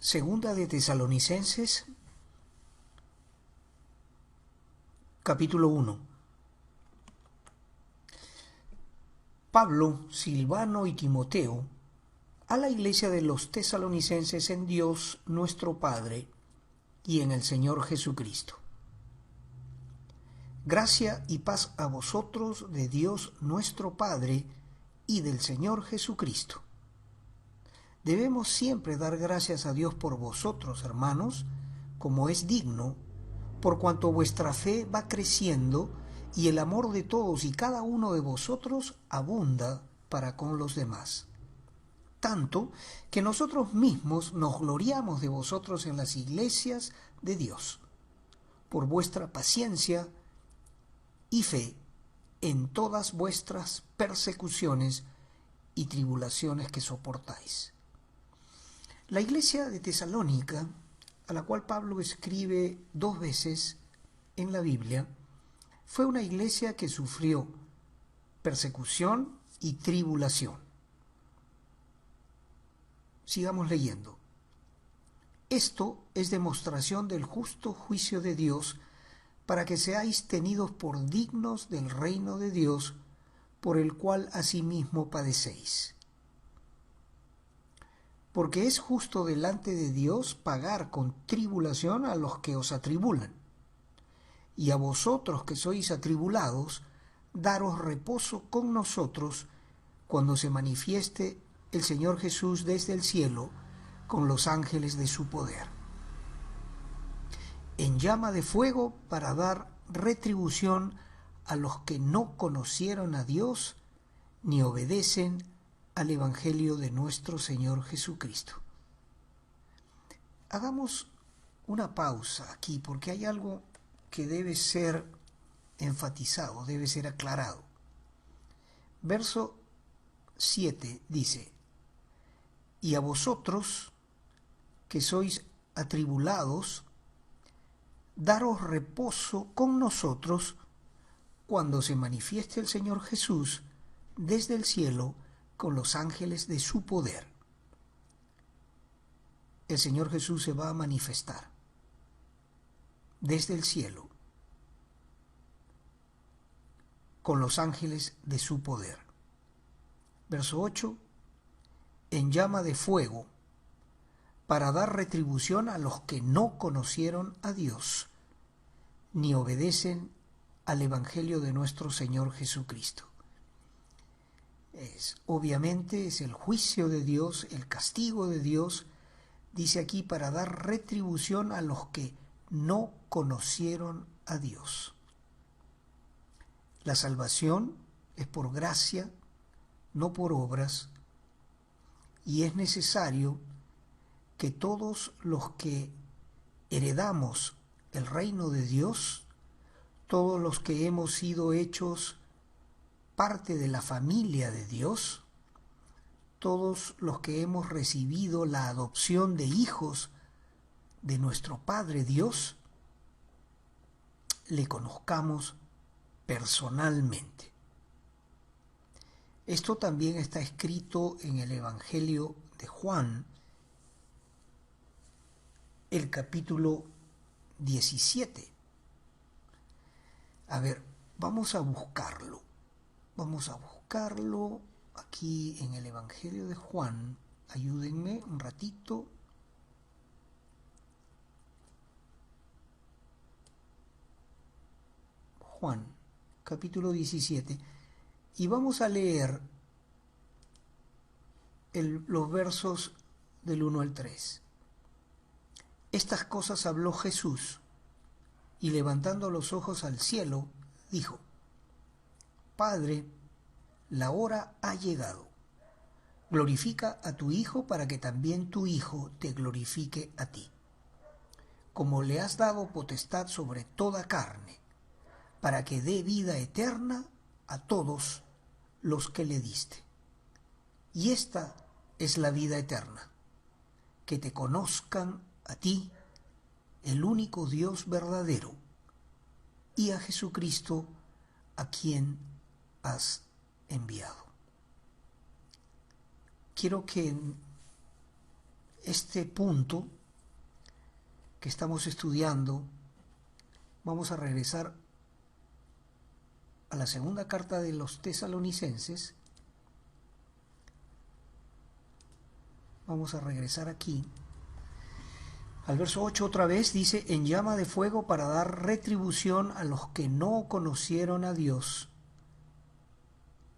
Segunda de Tesalonicenses, capítulo 1. Pablo, Silvano y Timoteo, a la iglesia de los tesalonicenses en Dios nuestro Padre y en el Señor Jesucristo. Gracia y paz a vosotros de Dios nuestro Padre y del Señor Jesucristo. Debemos siempre dar gracias a Dios por vosotros, hermanos, como es digno, por cuanto vuestra fe va creciendo y el amor de todos y cada uno de vosotros abunda para con los demás. Tanto que nosotros mismos nos gloriamos de vosotros en las iglesias de Dios, por vuestra paciencia y fe en todas vuestras persecuciones y tribulaciones que soportáis. La iglesia de Tesalónica, a la cual Pablo escribe 2 veces en la Biblia, fue una iglesia que sufrió persecución y tribulación. Sigamos leyendo. Esto es demostración del justo juicio de Dios, para que seáis tenidos por dignos del reino de Dios, por el cual asimismo padecéis. Porque es justo delante de Dios pagar con tribulación a los que os atribulan, y a vosotros que sois atribulados, daros reposo con nosotros cuando se manifieste el Señor Jesús desde el cielo con los ángeles de su poder, en llama de fuego para dar retribución a los que no conocieron a Dios ni obedecen al Evangelio de nuestro Señor Jesucristo. Hagamos una pausa aquí porque hay algo que debe ser enfatizado, debe ser aclarado. Verso 7 dice: y a vosotros que sois atribulados, daros reposo con nosotros cuando se manifieste el Señor Jesús desde el cielo con los ángeles de su poder. El Señor Jesús se va a manifestar desde el cielo con los ángeles de su poder. Verso 8, en llama de fuego, para dar retribución a los que no conocieron a Dios, ni obedecen al Evangelio de nuestro Señor Jesucristo. Obviamente es el juicio de Dios, el castigo de Dios, dice aquí, para dar retribución a los que no conocieron a Dios. La salvación es por gracia, no por obras, y es necesario que todos los que heredamos el reino de Dios, todos los que hemos sido hechos parte de la familia de Dios, todos los que hemos recibido la adopción de hijos de nuestro Padre Dios, le conozcamos personalmente. Esto también está escrito en el Evangelio de Juan, el capítulo 17. A ver, vamos a buscarlo aquí en el Evangelio de Juan. Ayúdenme un ratito. Juan, capítulo 17. Y vamos a leer los versos del 1 al 3. Estas cosas habló Jesús, y levantando los ojos al cielo, dijo: Padre, la hora ha llegado. Glorifica a tu Hijo para que también tu Hijo te glorifique a ti. Como le has dado potestad sobre toda carne, para que dé vida eterna a todos los que le diste. Y esta es la vida eterna, que te conozcan a ti, el único Dios verdadero, y a Jesucristo, a quien has enviado. Quiero que este punto que estamos estudiando, vamos a regresar a la segunda carta de los Tesalonicenses. Vamos a regresar aquí al verso 8 otra vez. Dice: en llama de fuego para dar retribución a los que no conocieron a Dios.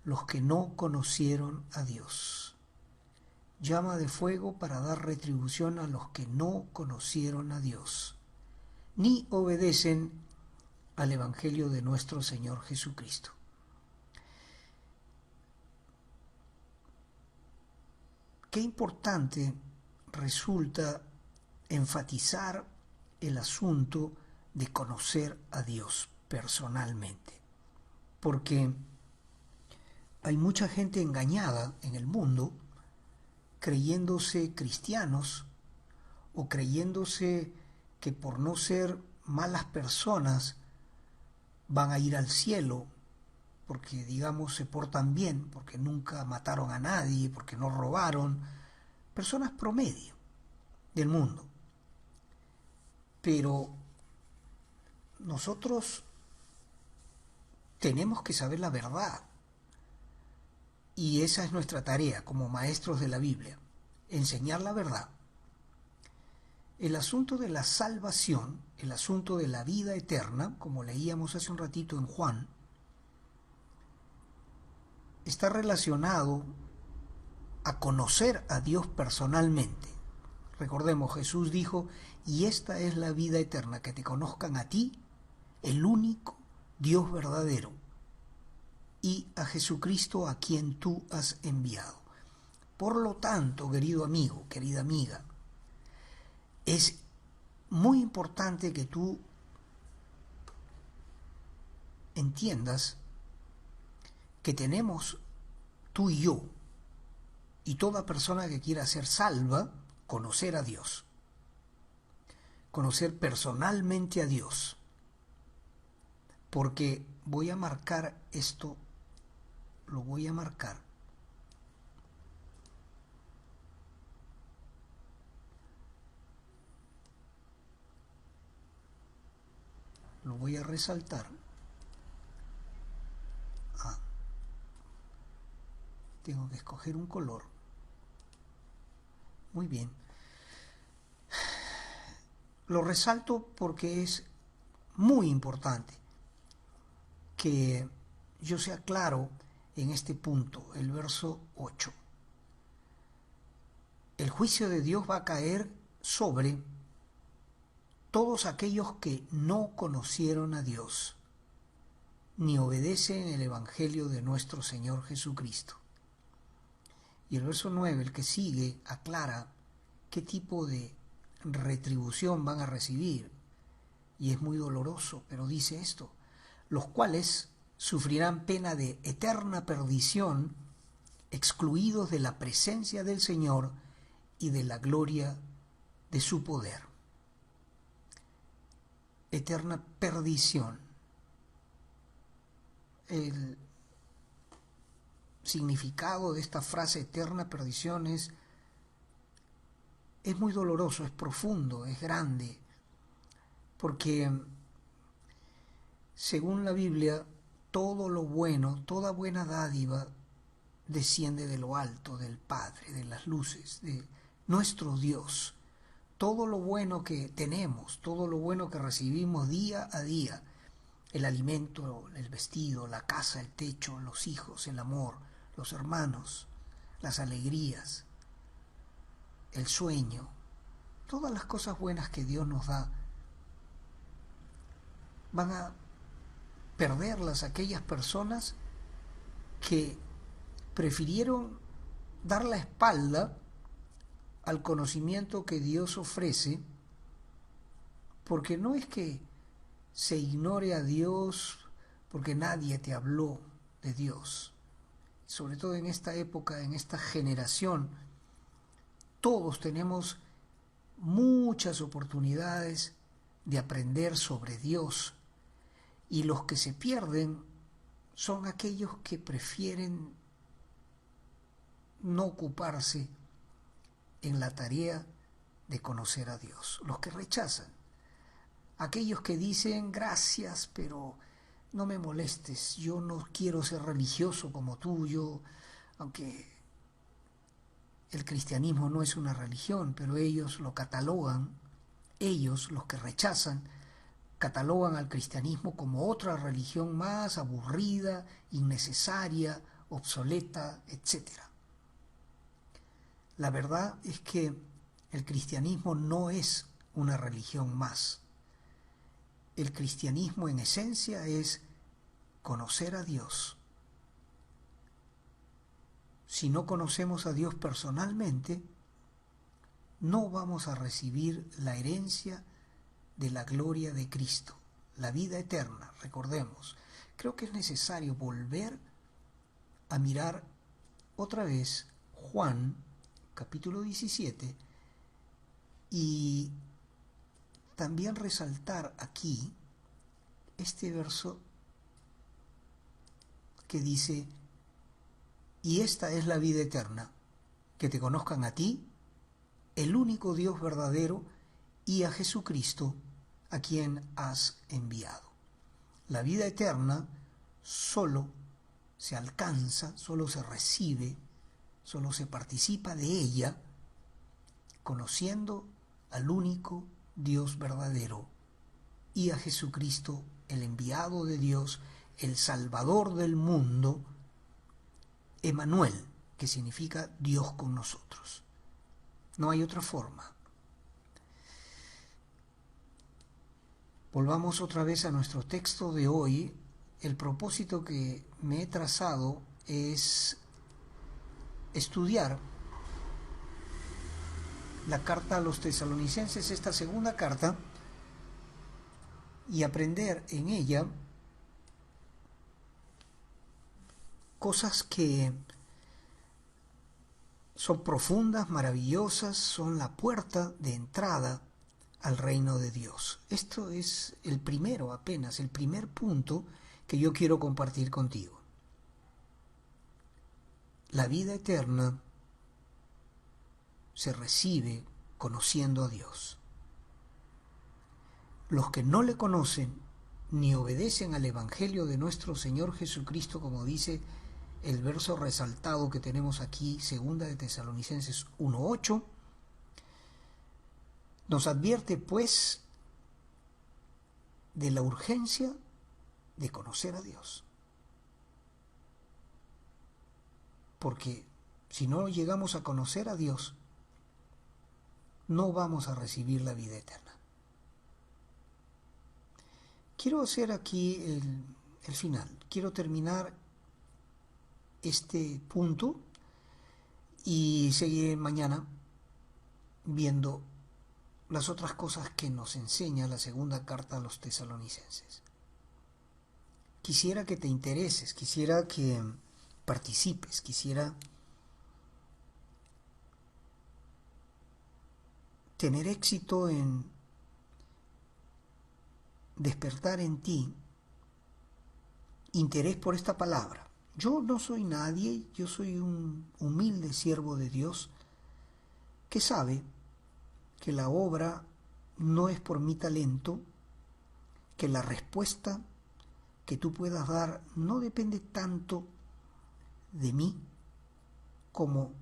Los que no conocieron a Dios. Llama de fuego para dar retribución a los que no conocieron a Dios, ni obedecen al Evangelio de nuestro Señor Jesucristo. Qué importante resulta enfatizar el asunto de conocer a Dios personalmente, porque hay mucha gente engañada en el mundo, creyéndose cristianos o creyéndose que por no ser malas personas van a ir al cielo, porque digamos se portan bien, porque nunca mataron a nadie, porque no robaron, personas promedio del mundo. Pero nosotros tenemos que saber la verdad, y esa es nuestra tarea como maestros de la Biblia, enseñar la verdad. El asunto de la salvación, el asunto de la vida eterna, como leíamos hace un ratito en Juan, está relacionado a conocer a Dios personalmente. Recordemos, Jesús dijo: y esta es la vida eterna, que te conozcan a ti, el único Dios verdadero, y a Jesucristo a quien tú has enviado. Por lo tanto, querido amigo, querida amiga, es muy importante que tú entiendas que tenemos, tú y yo, y toda persona que quiera ser salva, conocer a Dios, conocer personalmente a Dios. Porque voy a marcar esto, lo voy a marcar. Lo voy a resaltar. Tengo que escoger un color. Muy bien. Lo resalto porque es muy importante que yo sea claro en este punto, el verso 8. El juicio de Dios va a caer sobre todos aquellos que no conocieron a Dios, ni obedecen el Evangelio de nuestro Señor Jesucristo. Y el verso 9, el que sigue, aclara qué tipo de retribución van a recibir. Y es muy doloroso, pero dice esto: los cuales sufrirán pena de eterna perdición, excluidos de la presencia del Señor y de la gloria de su poder. Eterna perdición. El significado de esta frase eterna perdición es muy doloroso, es profundo, es grande, porque según la Biblia, todo lo bueno, toda buena dádiva desciende de lo alto, del Padre, de las luces, de nuestro Dios. Todo lo bueno que tenemos, todo lo bueno que recibimos día a día, el alimento, el vestido, la casa, el techo, los hijos, el amor, los hermanos, las alegrías, el sueño, todas las cosas buenas que Dios nos da, van a perderlas aquellas personas que prefirieron dar la espalda al conocimiento que Dios ofrece, porque no es que se ignore a Dios porque nadie te habló de Dios. Sobre todo en esta época, en esta generación, todos tenemos muchas oportunidades de aprender sobre Dios, y los que se pierden son aquellos que prefieren no ocuparse en la tarea de conocer a Dios, los que rechazan. Aquellos que dicen gracias, pero no me molestes, yo no quiero ser religioso como tú, aunque el cristianismo no es una religión, pero ellos lo catalogan, ellos, los que rechazan, catalogan al cristianismo como otra religión más aburrida, innecesaria, obsoleta, etc. La verdad es que el cristianismo no es una religión más. El cristianismo en esencia es conocer a Dios. Si no conocemos a Dios personalmente, no vamos a recibir la herencia de la gloria de Cristo, la vida eterna. Recordemos, creo que es necesario volver a mirar otra vez Juan, capítulo 17, y también resaltar aquí este verso que dice: y esta es la vida eterna, que te conozcan a ti, el único Dios verdadero, y a Jesucristo, a quien has enviado. La vida eterna solo se alcanza, solo se recibe, solo se participa de ella, conociendo al único Dios verdadero y a Jesucristo, el enviado de Dios, el Salvador del mundo, Emmanuel, que significa Dios con nosotros. No hay otra forma. Volvamos otra vez a nuestro texto de hoy. El propósito que me he trazado es estudiar la carta a los tesalonicenses, esta segunda carta, y aprender en ella cosas que son profundas, maravillosas, son la puerta de entrada al reino de Dios. Esto es el primero, apenas, el primer punto que yo quiero compartir contigo. La vida eterna se recibe conociendo a Dios. Los que no le conocen ni obedecen al Evangelio de nuestro Señor Jesucristo, como dice el verso resaltado que tenemos aquí, 2 de Tesalonicenses 1:8, nos advierte pues de la urgencia de conocer a Dios. Porque si no llegamos a conocer a Dios, no vamos a recibir la vida eterna. Quiero hacer aquí el final. Quiero terminar este punto y seguir mañana viendo las otras cosas que nos enseña la segunda carta a los tesalonicenses. Quisiera que te intereses, quisiera que participes, quisiera tener éxito en despertar en ti interés por esta palabra. Yo no soy nadie, yo soy un humilde siervo de Dios que sabe que la obra no es por mi talento, que la respuesta que tú puedas dar no depende tanto de mí como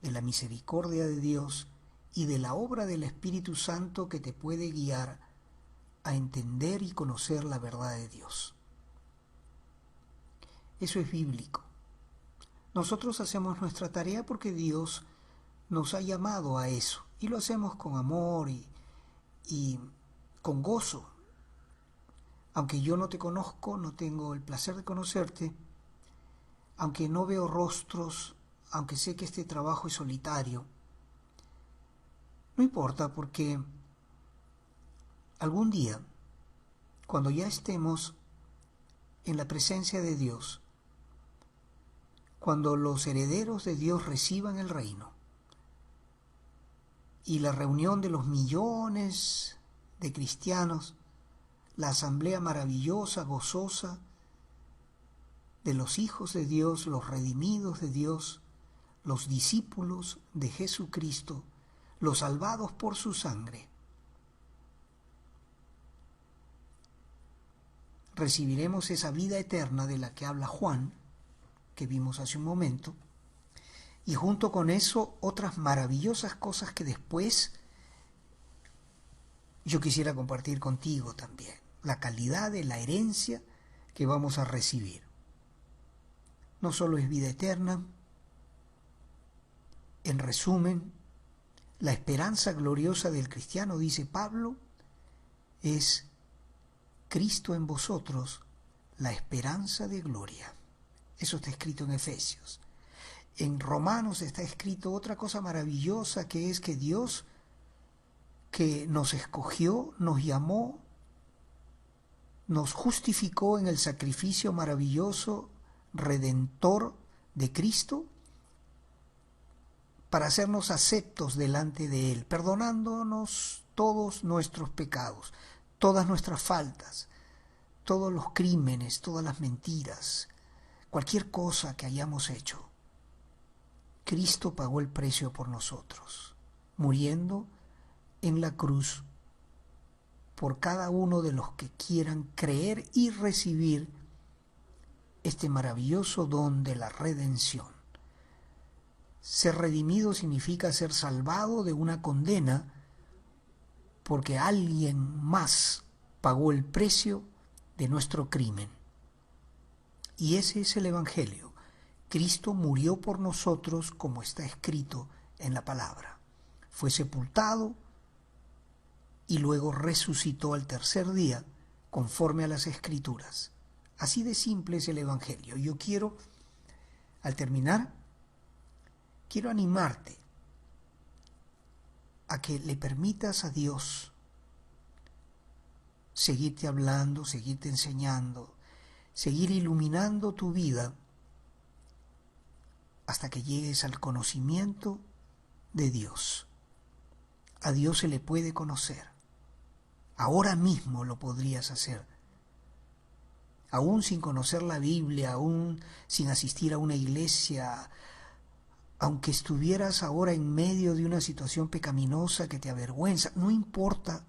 de la misericordia de Dios y de la obra del Espíritu Santo que te puede guiar a entender y conocer la verdad de Dios. Eso es bíblico. Nosotros hacemos nuestra tarea porque Dios nos ha llamado a eso y lo hacemos con amor y con gozo. Aunque yo no te conozco, no tengo el placer de conocerte, aunque no veo rostros, aunque sé que este trabajo es solitario, no importa, porque algún día, cuando ya estemos en la presencia de Dios, cuando los herederos de Dios reciban el reino y la reunión de los millones de cristianos, la asamblea maravillosa, gozosa, de los hijos de Dios, los redimidos de Dios, los discípulos de Jesucristo, los salvados por su sangre, recibiremos esa vida eterna de la que habla Juan, que vimos hace un momento, y junto con eso otras maravillosas cosas que después yo quisiera compartir contigo también. La calidad de la herencia que vamos a recibir. No solo es vida eterna, en resumen, la esperanza gloriosa del cristiano, dice Pablo, es Cristo en vosotros, la esperanza de gloria. Eso está escrito en Efesios. En Romanos está escrito otra cosa maravillosa, que es que Dios, que nos escogió, nos llamó, nos justificó en el sacrificio maravilloso, redentor de Cristo, para hacernos aceptos delante de Él, perdonándonos todos nuestros pecados, todas nuestras faltas, todos los crímenes, todas las mentiras, cualquier cosa que hayamos hecho. Cristo pagó el precio por nosotros, muriendo en la cruz por cada uno de los que quieran creer y recibir este maravilloso don de la redención. Ser redimido significa ser salvado de una condena porque alguien más pagó el precio de nuestro crimen. Y ese es el Evangelio. Cristo murió por nosotros como está escrito en la palabra. Fue sepultado y luego resucitó al tercer día conforme a las Escrituras. Así de simple es el Evangelio. Yo quiero, al terminar, quiero animarte a que le permitas a Dios seguirte hablando, seguirte enseñando, seguir iluminando tu vida hasta que llegues al conocimiento de Dios. A Dios se le puede conocer. Ahora mismo lo podrías hacer. Aún sin conocer la Biblia, aún sin asistir a una iglesia, aunque estuvieras ahora en medio de una situación pecaminosa que te avergüenza, no importa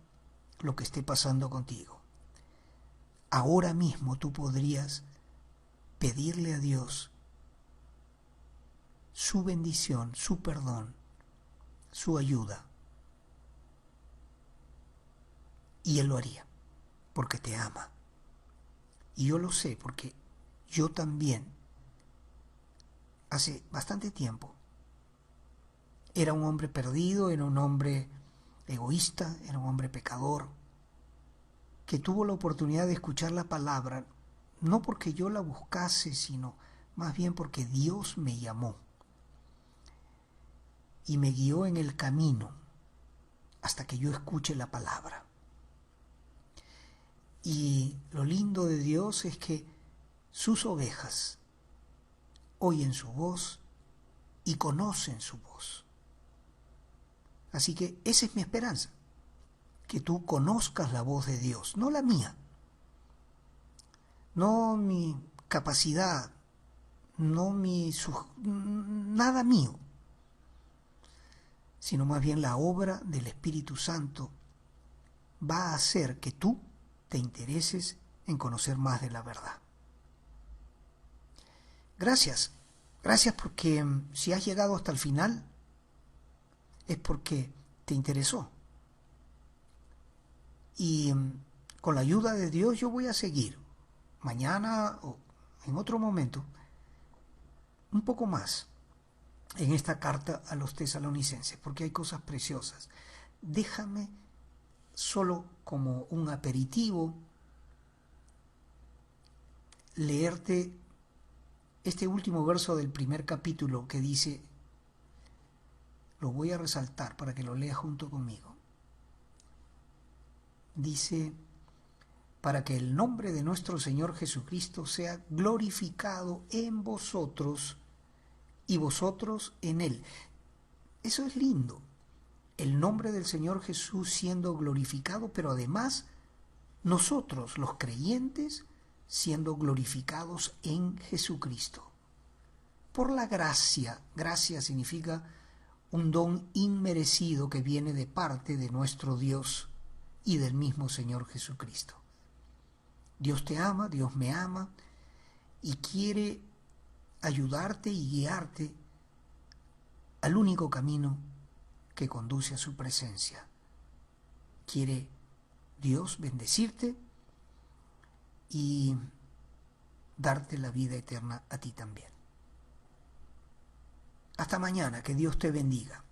lo que esté pasando contigo. Ahora mismo tú podrías pedirle a Dios su bendición, su perdón, su ayuda. Y Él lo haría, porque te ama. Y yo lo sé, porque yo también, hace bastante tiempo, era un hombre perdido, era un hombre egoísta, era un hombre pecador, que tuvo la oportunidad de escuchar la palabra, no porque yo la buscase, sino más bien porque Dios me llamó y me guió en el camino hasta que yo escuche la palabra. Y lo lindo de Dios es que sus ovejas oyen su voz y conocen su voz. Así que esa es mi esperanza, que tú conozcas la voz de Dios, no la mía, no mi capacidad, no nada mío, sino más bien la obra del Espíritu Santo va a hacer que tú te intereses en conocer más de la verdad. Gracias porque si has llegado hasta el final es porque te interesó. Y con la ayuda de Dios yo voy a seguir mañana o en otro momento un poco más en esta carta a los tesalonicenses, porque hay cosas preciosas. Déjame solo como un aperitivo leerte este último verso del primer capítulo que dice, lo voy a resaltar para que lo leas junto conmigo. Dice, para que el nombre de nuestro Señor Jesucristo sea glorificado en vosotros y vosotros en Él. Eso es lindo. El nombre del Señor Jesús siendo glorificado, pero además nosotros, los creyentes, siendo glorificados en Jesucristo. Por la gracia. Gracia significa un don inmerecido que viene de parte de nuestro Dios y del mismo Señor Jesucristo. Dios te ama, Dios me ama y quiere ayudarte y guiarte al único camino que conduce a su presencia. Quiere Dios bendecirte y darte la vida eterna a ti también. Hasta mañana, que Dios te bendiga.